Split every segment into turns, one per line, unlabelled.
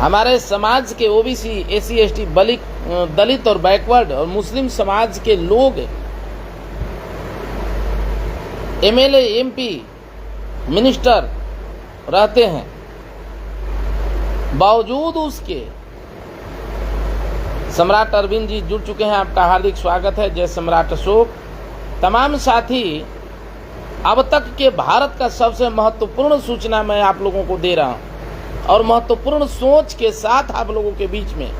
हमारे समाज के ओबीसी, एससी, एसटी, दलित और बैकवर्ड और मुस्लिम समाज के लोग एमएलए, एमपी, मिनिस्टर रहते हैं, बावजूद उसके सम्राट अरविंद जी जुड़ चुके हैं। आपका हार्दिक स्वागत है। जय सम्राट अशोक। तमाम साथी, अब तक के भारत का सबसे महत्वपूर्ण सूचना मैं आप लोगों को दे रहा हूं और महत्वपूर्ण सोच के साथ आप लोगों के बीच में।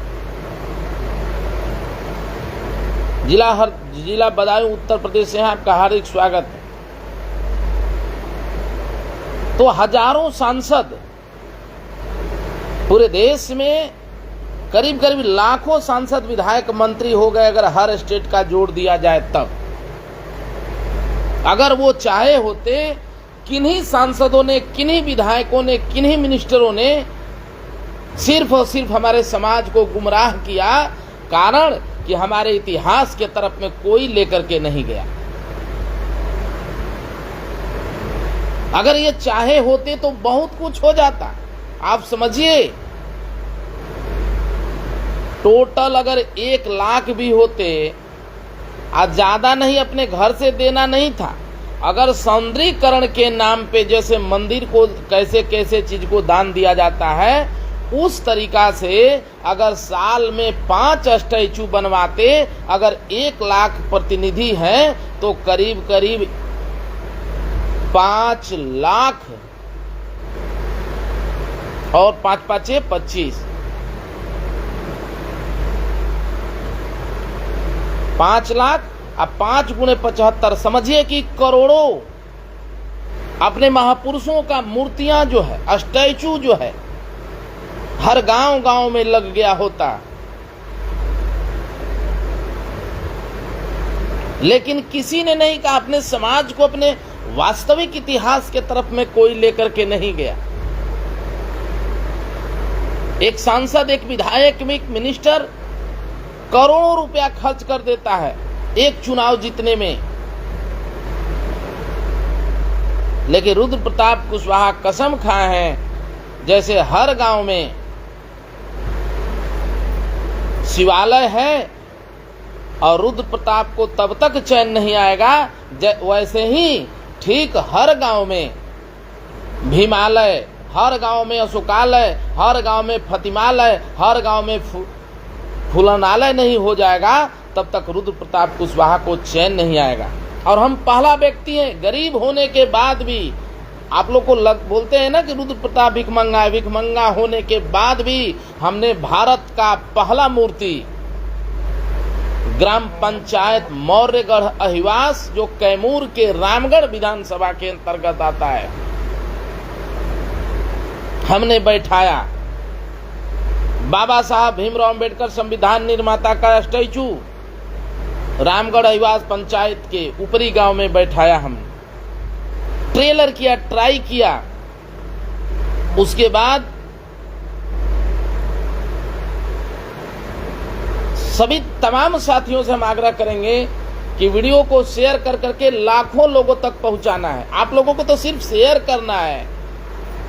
जिला बदायूं उत्तर प्रदेश से हैं। आपका हार्दिक स्वागत है। तो हजारों सांसद पूरे देश में, करीब करीब लाखों सांसद, विधायक, मंत्री हो गए अगर हर स्टेट का जोड़ दिया जाए तब। अगर वो चाहे होते, किन्हीं सांसदों ने, किन्हीं विधायकों ने, किन्हीं मिनिस्टरों ने सिर्फ और सिर्फ हमारे समाज को गुमराह किया, कारण कि हमारे इतिहास के तरफ में कोई लेकर के नहीं गया। अगर ये चाहे होते तो बहुत कुछ हो जाता। आप समझिए, टोटल अगर 1 लाख भी होते, आज ज्यादा नहीं, अपने घर से देना नहीं था। अगर सौंदर्यीकरण के नाम पे जैसे मंदिर को कैसे कैसे चीज को दान दिया जाता है, उस तरीका से अगर साल में 5 स्टैचू बनवाते, अगर 1 लाख प्रतिनिधि हैं तो करीब करीब 5 लाख और 5 5 25, 5 लाख अब 5 गुणे 75, समझिए कि करोड़ों अपने महापुरुषों का मूर्तियां जो है, स्टैचू जो है, हर गांव गांव में लग गया होता। लेकिन किसी ने नहीं कहा, अपने समाज को, अपने वास्तविक इतिहास के तरफ में कोई लेकर के नहीं गया। एक सांसद, एक विधायक, एक मिनिस्टर करोड़ों रुपया खर्च कर देता है एक चुनाव जीतने में, लेकिन रुद्र प्रताप कुशवाहा कसम खाए हैं जैसे हर गांव में शिवालय है और रुद्र प्रताप को तब तक चैन नहीं आएगा, वैसे ही ठीक हर गांव में भीमालय, हर गांव में अशोकालय, हर गांव में फतिमालय, हर गांव में फूलनालय नहीं हो जाएगा, तब तक रुद्र प्रताप कुशवाहा को चैन नहीं आएगा। और हम पहला व्यक्ति हैं, गरीब होने के बाद भी, आप लोग को बोलते हैं ना कि रुद्र प्रताप भिखमंगा है, भिखमंगा होने के बाद भी हमने भारत का पहला मूर्ति ग्राम पंचायत मौर्यगढ़ अहिवास, जो कैमूर के रामगढ़ विधानसभा के अंतर्गत आता है, हमने बैठाया। बाबा साहब भीमराव अंबेडकर संविधान निर्माता का स्टैचू रामगढ़ अहिवास पंचायत के ऊपरी गांव में बैठाया। हमने ट्रेलर किया, ट्राई किया। उसके बाद सभी तमाम साथियों से हम आग्रह करेंगे कि वीडियो को शेयर कर करके लाखों लोगों तक पहुंचाना है। आप लोगों को तो सिर्फ शेयर करना है।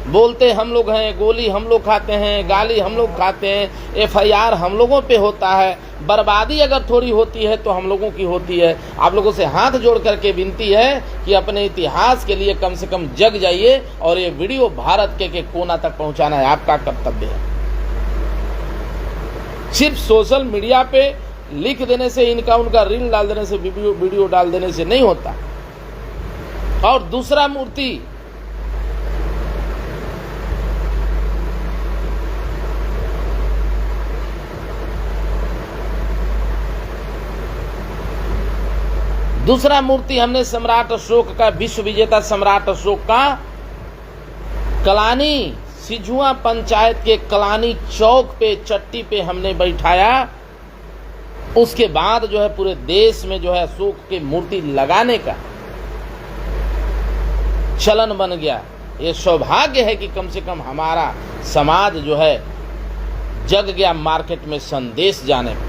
बोलते हम लोग हैं, गोली हम लोग खाते हैं, गाली हम लोग खाते हैं, एफआईआर हम लोगों पे होता है, बर्बादी अगर थोड़ी होती है तो हम लोगों की होती है। आप लोगों से हाथ जोड़ करके विनती है कि अपने इतिहास के लिए कम से कम जग जाइए और ये वीडियो भारत के कोना तक पहुंचाना है, आपका कर्तव्य है। सिर्फ सोशल मीडिया पे लिख देने से, इनका उनका रील डाल देने से, वीडियो डाल देने से नहीं होता। और दूसरा मूर्ति, हमने सम्राट अशोक का, विश्व विजेता सम्राट अशोक का कलानी सिझुआ पंचायत के कलानी चौक पे, चट्टी पे हमने बैठाया। उसके बाद जो है पूरे देश में जो है अशोक की मूर्ति लगाने का चलन बन गया। ये सौभाग्य है कि कम से कम हमारा समाज जो है जग गया मार्केट में संदेश जाने पे।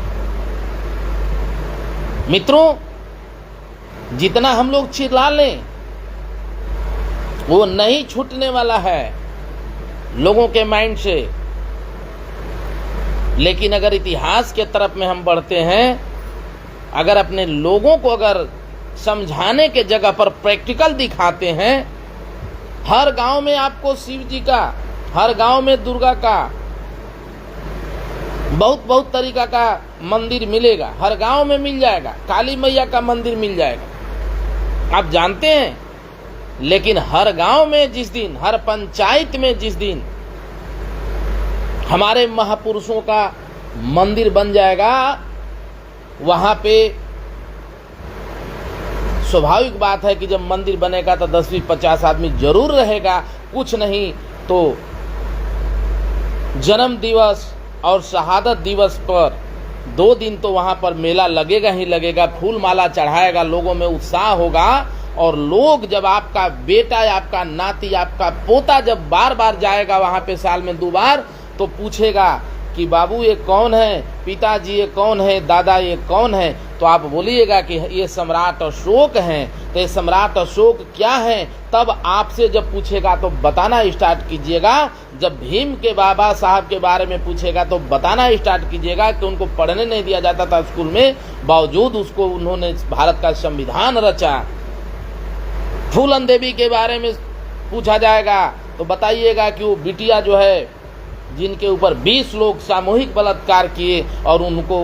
मित्रों, जितना हम लोग चिल्ला लें वो नहीं छूटने वाला है लोगों के माइंड से। लेकिन अगर इतिहास के तरफ में हम बढ़ते हैं, अगर अपने लोगों को अगर समझाने के जगह पर प्रैक्टिकल दिखाते हैं, हर गांव में आपको शिव जी का, हर गांव में दुर्गा का, बहुत तरीका का मंदिर मिलेगा, हर गांव में मिल जाएगा, काली मैया का मंदिर मिल जाएगा, आप जानते हैं। लेकिन हर गांव में जिस दिन, हर पंचायत में जिस दिन हमारे महापुरुषों का मंदिर बन जाएगा, वहां पे स्वाभाविक बात है कि जब मंदिर बनेगा तो 10-50 आदमी जरूर रहेगा, कुछ नहीं तो जन्म दिवस और शहादत दिवस पर 2 दिन तो वहां पर मेला लगेगा ही लगेगा, फूल माला चढ़ाएगा, लोगों में उत्साह होगा। और लोग जब आपका बेटा, आपका नाती, आपका पोता जब बार बार जाएगा वहां पे साल में 2 बार, तो पूछेगा कि बाबू ये कौन है, पिताजी ये कौन है, दादा ये कौन है, तो आप बोलिएगा कि ये सम्राट अशोक हैं। तो ये सम्राट अशोक क्या है, तब आपसे जब पूछेगा तो बताना स्टार्ट कीजिएगा। जब भीम के बाबा साहब के बारे में पूछेगा तो बताना स्टार्ट कीजिएगा कि उनको पढ़ने नहीं दिया जाता था स्कूल में, बावजूद उसको उन्होंने भारत का संविधान रचा। फूलन देवी के बारे में पूछा जाएगा तो बताइएगा कि वो बिटिया जो है जिनके ऊपर 20 लोग सामूहिक बलात्कार किए और उनको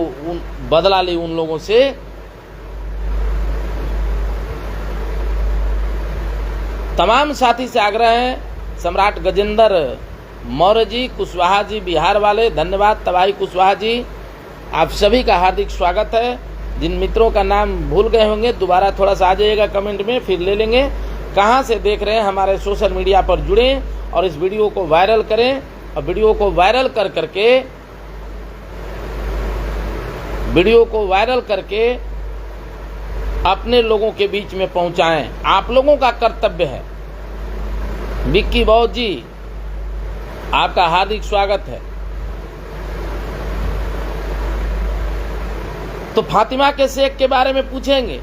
बदला ली उन लोगों से। तमाम साथी से आग्रह है, सम्राट गजेंद्र मौर्य जी, कुशवाहा जी, बिहार वाले, धन्यवाद। तबाही कुशवाहा जी, आप सभी का हार्दिक स्वागत है। जिन मित्रों का नाम भूल गए होंगे दोबारा थोड़ा सा आ जाइएगा कमेंट में, फिर ले लेंगे। कहाँ से देख रहे हैं, हमारे सोशल मीडिया पर जुड़ें और इस वीडियो को वायरल करें, और वीडियो को वायरल करके अपने लोगों के बीच में पहुंचाएं। आप लोगों का कर्तव्य है। विक्की बौद्ध जी, आपका हार्दिक स्वागत है। तो फातिमा के शेख के बारे में पूछेंगे,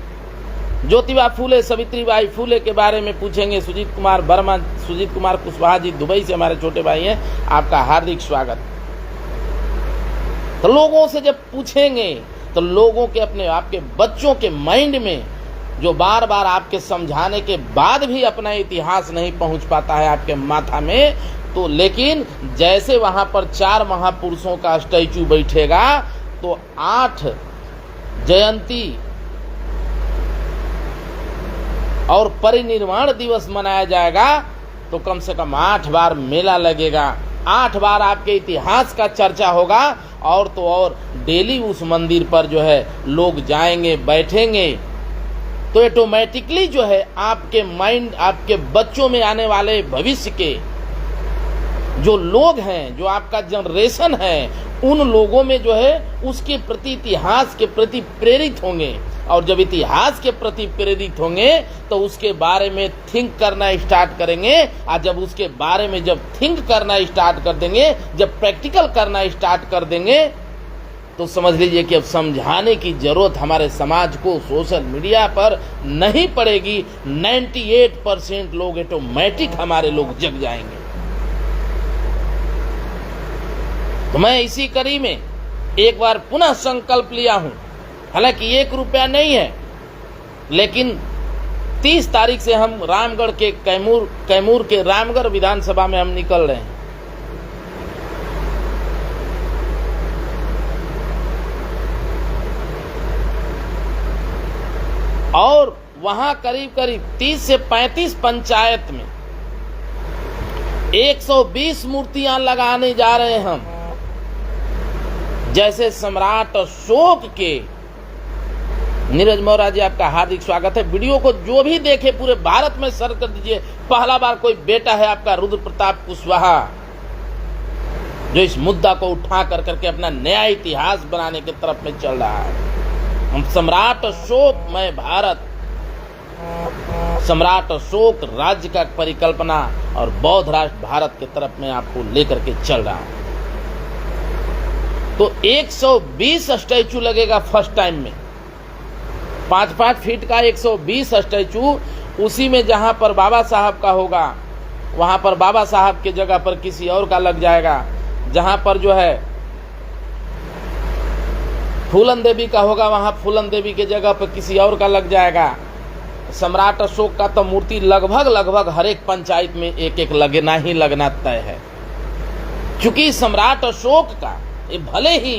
ज्योतिबा फूले, सावित्रीबाई फूले के बारे में पूछेंगे। सुजीत कुमार वर्मा, सुजीत कुमार कुशवाहा जी दुबई से हमारे छोटे भाई हैं, आपका हार्दिक स्वागत। तो लोगों से जब पूछेंगे तो लोगों के, अपने आपके बच्चों के माइंड में, जो बार बार आपके समझाने के बाद भी अपना इतिहास नहीं पहुंच पाता है आपके माथा में, तो लेकिन जैसे वहां पर 4 महापुरुषों का स्टैचू बैठेगा तो 8 जयंती और परिनिर्वाण दिवस मनाया जाएगा, तो कम से कम 8 बार मेला लगेगा, 8 बार आपके इतिहास का चर्चा होगा। और तो और डेली उस मंदिर पर जो है लोग जाएंगे, बैठेंगे, तो ऑटोमेटिकली जो है आपके माइंड, आपके बच्चों में आने वाले भविष्य के जो लोग हैं, जो आपका जनरेशन है, उन लोगों में जो है उसके प्रति, इतिहास के प्रति प्रेरित होंगे। और जब इतिहास के प्रति प्रेरित होंगे तो उसके बारे में थिंक करना स्टार्ट करेंगे। और जब उसके बारे में जब थिंक करना स्टार्ट कर देंगे, जब प्रैक्टिकल करना स्टार्ट कर देंगे, तो समझ लीजिए कि अब समझाने की जरूरत हमारे समाज को सोशल मीडिया पर नहीं पड़ेगी। 98% लोग ऑटोमेटिक हमारे लोग जग जाएंगे। तो मैं इसी कड़ी में एक बार पुनः संकल्प लिया हूं, हालांकि 1 रुपया नहीं है, लेकिन 30 तारीख से हम रामगढ़ के कैमूर के रामगढ़ विधानसभा में हम निकल रहे हैं। और वहां करीब 30 से 35 पंचायत में 120 मूर्तियां लगाने जा रहे हैं हम। जैसे सम्राट अशोक के, नीरज मौर्य जी आपका हार्दिक स्वागत है। वीडियो को जो भी देखे पूरे भारत में शेयर कर दीजिए। पहला बार कोई बेटा है आपका रुद्र प्रताप कुशवाहा जो इस मुद्दा को उठा करके अपना नया इतिहास बनाने की तरफ में चल रहा है। हम सम्राट अशोक मय भारत, सम्राट अशोक राज्य का परिकल्पना और बौद्ध राष्ट्र भारत की तरफ में आपको लेकर के चल रहा है। तो 120 स्टैचू लगेगा फर्स्ट टाइम में, 5-5 फीट का 120 स्टैचू। उसी में जहां पर बाबा साहब का होगा वहां पर बाबा साहब की जगह पर किसी और का लग जाएगा। जहां पर जो है फूलन देवी का होगा, वहां फूलन देवी के जगह पर किसी और का लग जाएगा। सम्राट अशोक का तो मूर्ति लगभग हर एक पंचायत में एक एक लगना ही लगना तय है, क्योंकि सम्राट अशोक का, ये भले ही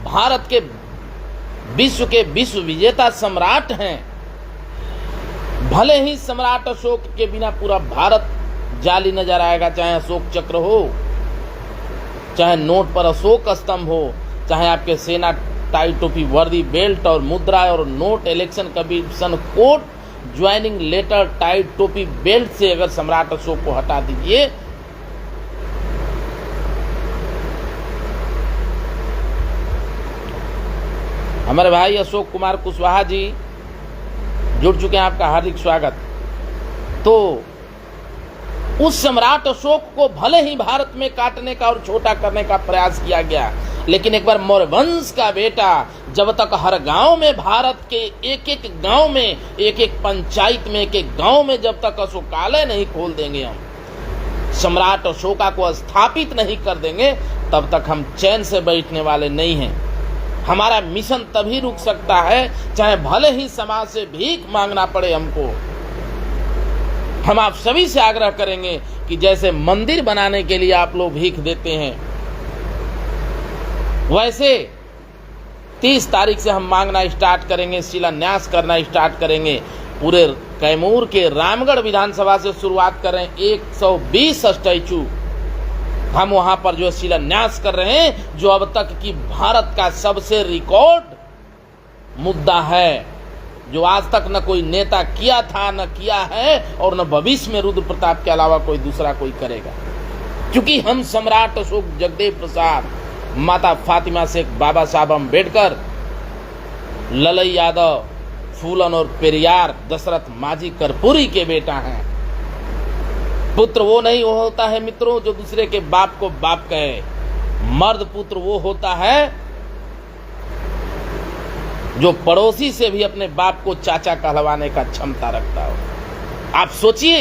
भारत के विश्व विजेता सम्राट हैं, भले ही सम्राट अशोक के बिना पूरा भारत जाली नजर आएगा, चाहे अशोक चक्र हो, चाहे नोट पर अशोक स्तंभ हो, चाहे आपके सेना टाई टोपी वर्दी बेल्ट और मुद्रा और note election commission code joining letter tie टोपी बेल्ट से अगर सम्राट अशोक को हटा दीजिए, हमारे भाई अशोक कुमार कुशवाहा जी जुड़ चुके हैं, आपका हार्दिक स्वागत। तो उस सम्राट अशोक को भले ही भारत में काटने का और छोटा करने का प्रयास किया गया, लेकिन एक बार मौर्य वंश का बेटा जब तक हर गांव में, भारत के एक एक गांव में, एक एक पंचायत में, एक एक गांव में जब तक अशोकालय नहीं खोल देंगे, हम सम्राट अशोका को स्थापित नहीं कर देंगे, तब तक हम चैन से बैठने वाले नहीं हैं। हमारा मिशन तभी रुक सकता है चाहे भले ही समाज से भीख मांगना पड़े हमको। हम आप सभी से आग्रह करेंगे कि जैसे मंदिर बनाने के लिए आप लोग भीख देते हैं, वैसे 30 तारीख से हम मांगना स्टार्ट करेंगे, शिलान्यास करना स्टार्ट करेंगे। पूरे कैमूर के रामगढ़ विधानसभा से शुरुआत करें, 120 स्टैचू हम वहां पर जो शिलान्यास कर रहे हैं, जो अब तक की भारत का सबसे रिकॉर्ड मुद्दा है, जो आज तक न कोई नेता किया था, न किया है और न भविष्य में रुद्र प्रताप के अलावा कोई दूसरा कोई करेगा। क्योंकि हम सम्राट अशोक, जगदेव प्रसाद, माता फातिमा शेख, बाबा साहब अम्बेडकर, ललई यादव, फूलन और पेरियार, दशरथ माझी कर्पूरी के बेटा हैं। पुत्र वो नहीं होता है मित्रों जो दूसरे के बाप को बाप कहे। मर्द पुत्र वो होता है जो पड़ोसी से भी अपने बाप को चाचा कहलवाने का क्षमता रखता हो। आप सोचिए,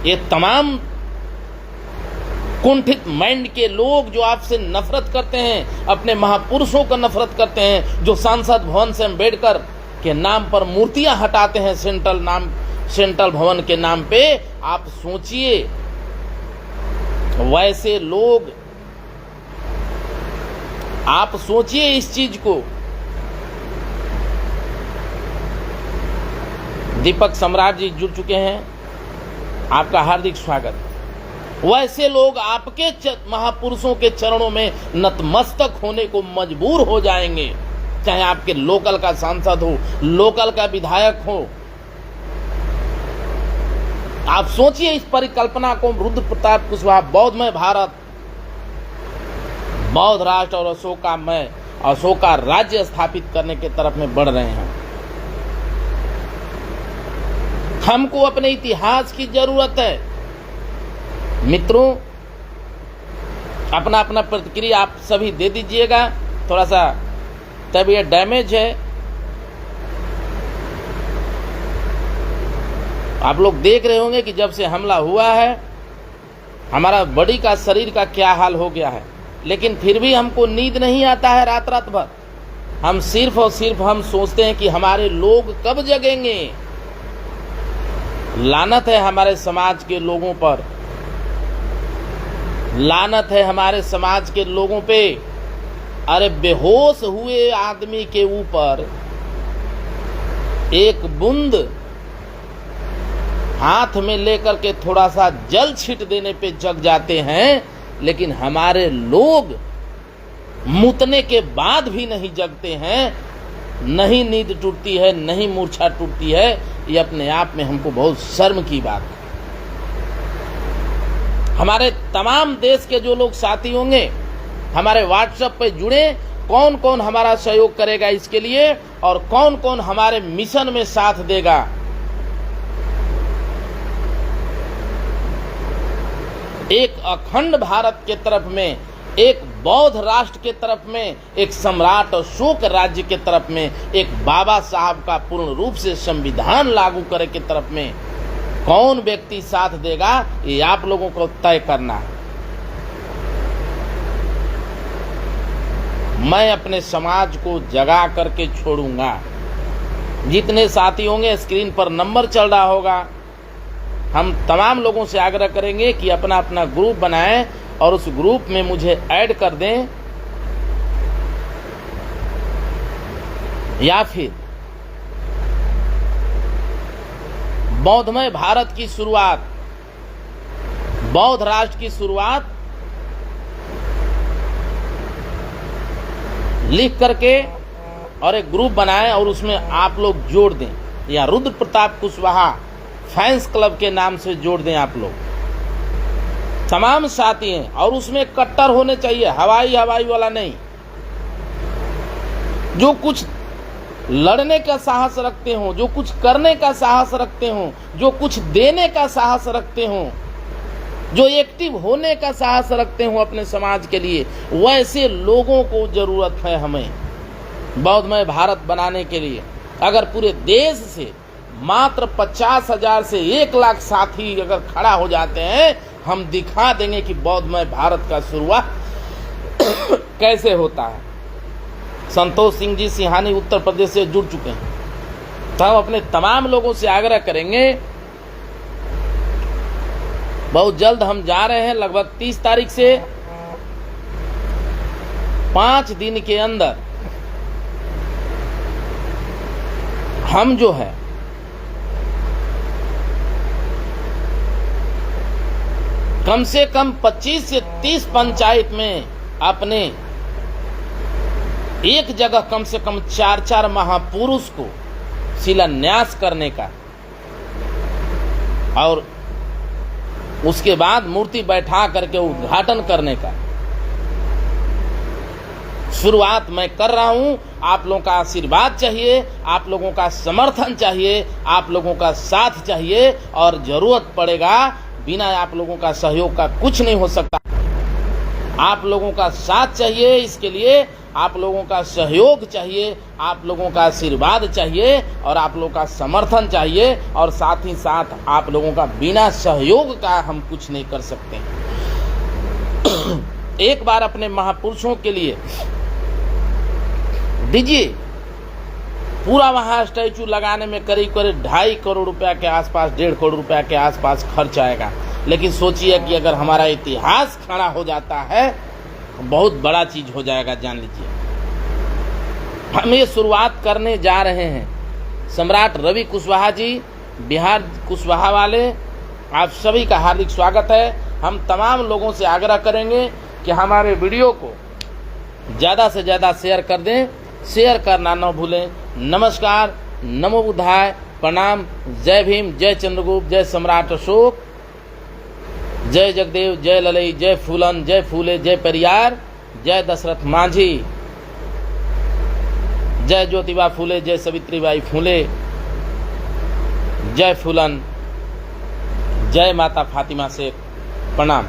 ये तमाम कुंठित माइंड के लोग जो आपसे नफरत करते हैं, अपने महापुरुषों को नफरत करते हैं, जो सांसद भवन से अम्बेडकर के नाम पर मूर्तियां हटाते हैं, सेंट्रल भवन के नाम पे, आप सोचिए वैसे लोग, आप सोचिए इस चीज को। दीपक सम्राट जी जुड़ चुके हैं, आपका हार्दिक स्वागत। वैसे लोग आपके महापुरुषों के चरणों में नतमस्तक होने को मजबूर हो जाएंगे, चाहे आपके लोकल का सांसद हो, लोकल का विधायक हो। आप सोचिए इस परिकल्पना को। रुद्र प्रताप कुशवाहा बौद्धमय भारत, बौद्ध राष्ट्र और अशोका राज्य स्थापित करने की तरफ में बढ़ रहे हैं। हमको अपने इतिहास की जरूरत है मित्रों। अपना अपना प्रतिक्रिया आप सभी दे दीजिएगा। थोड़ा सा तबीयत डैमेज है, आप लोग देख रहे होंगे कि जब से हमला हुआ है हमारा बॉडी का, शरीर का क्या हाल हो गया है, लेकिन फिर भी हमको नींद नहीं आता है रात रात भर। हम सिर्फ और सिर्फ हम सोचते हैं कि हमारे लोग कब जगेंगे। लानत है हमारे समाज के लोगों पर, लानत है हमारे समाज के लोगों पे। अरे बेहोश हुए आदमी के ऊपर एक बूंद हाथ में लेकर के थोड़ा सा जल छीट देने पे जग जाते हैं, लेकिन हमारे लोग मुतने के बाद भी नहीं जगते हैं, नहीं नींद टूटती है, नहीं मूर्छा टूटती है। ये अपने आप में हमको बहुत शर्म की बात है। हमारे तमाम देश के जो लोग साथी होंगे हमारे व्हाट्सएप पे जुड़े, कौन कौन हमारा सहयोग करेगा इसके लिए और कौन कौन हमारे मिशन में साथ देगा। एक अखंड भारत के तरफ में, एक बौद्ध राष्ट्र के तरफ में, एक सम्राट अशोक राज्य के तरफ में, एक बाबा साहब का पूर्ण रूप से संविधान लागू करे के तरफ में कौन व्यक्ति साथ देगा, ये आप लोगों को तय करना है। मैं अपने समाज को जगा करके छोड़ूंगा। जितने साथी होंगे, स्क्रीन पर नंबर चल रहा होगा, हम तमाम लोगों से आग्रह करेंगे कि अपना अपना ग्रुप बनाएं और उस ग्रुप में मुझे ऐड कर दें, या फिर बौद्धमय भारत की शुरुआत, बौद्ध राष्ट्र की शुरुआत लिख करके और एक ग्रुप बनाएं और उसमें आप लोग जोड़ दें, या रुद्र प्रताप कुशवाहा फैंस क्लब के नाम से जोड़ दें आप लोग। तमाम साथी हैं और उसमें कट्टर होने चाहिए, हवाई वाला नहीं। जो कुछ लड़ने का साहस रखते हो, जो कुछ करने का साहस रखते हो, जो कुछ देने का साहस रखते हो, जो एक्टिव होने का साहस रखते हो अपने समाज के लिए, वैसे लोगों को जरूरत है हमें बौद्धमय भारत बनाने के लिए। अगर पूरे देश से मात्र 50,000 से 1 लाख साथी अगर खड़ा हो जाते हैं, हम दिखा देंगे कि बौद्धमय भारत का शुरुआत कैसे होता है। संतोष सिंह जी सिहानी उत्तर प्रदेश से जुड़ चुके हैं, तो हम अपने तमाम लोगों से आग्रह करेंगे, बहुत जल्द हम जा रहे हैं, लगभग 30 तारीख से 5 दिन के अंदर हम जो है कम से कम 25 से 30 पंचायत में अपने एक जगह कम से कम 4-4 महापुरुष को शिलान्यास करने का, और उसके बाद मूर्ति बैठा करके उद्घाटन करने का शुरुआत मैं कर रहा हूं। आप लोगों का आशीर्वाद चाहिए, आप लोगों का समर्थन चाहिए, आप लोगों का साथ चाहिए, और जरूरत पड़ेगा बिना आप लोगों का सहयोग का कुछ नहीं हो सकता। आप लोगों का साथ चाहिए, इसके लिए आप लोगों का सहयोग चाहिए, आप लोगों का आशीर्वाद चाहिए, और आप लोगों का समर्थन चाहिए, और साथ ही साथ आप लोगों का बिना सहयोग का हम कुछ नहीं कर सकते। एक बार अपने महापुरुषों के लिए दीजिए, पूरा वहां स्टैचू लगाने में करीब 2.5 करोड़ रुपया के आसपास, 1.5 करोड़ रुपया के आसपास खर्च आएगा। लेकिन सोचिए कि अगर हमारा इतिहास खड़ा हो जाता है, बहुत बड़ा चीज हो जाएगा, जान लीजिए। हम ये शुरुआत करने जा रहे हैं। सम्राट रवि कुशवाहा जी, बिहार कुशवाहा वाले, आप सभी का हार्दिक स्वागत है। हम तमाम लोगों से आग्रह करेंगे कि हमारे वीडियो को ज़्यादा से ज़्यादा शेयर कर दें, शेयर करना न भूलें। नमस्कार, नमो बुद्धाय, प्रणाम, जय भीम, जय चंद्रगुप्त, जय सम्राट अशोक, जय जगदेव, जय ललई, जय फूलन, जय फूले, जय पेरियार, जय दशरथ मांझी, जय ज्योतिबा फूले, जय सावित्रीबाई फूले, जय फूलन, जय माता फातिमा शेख, प्रणाम।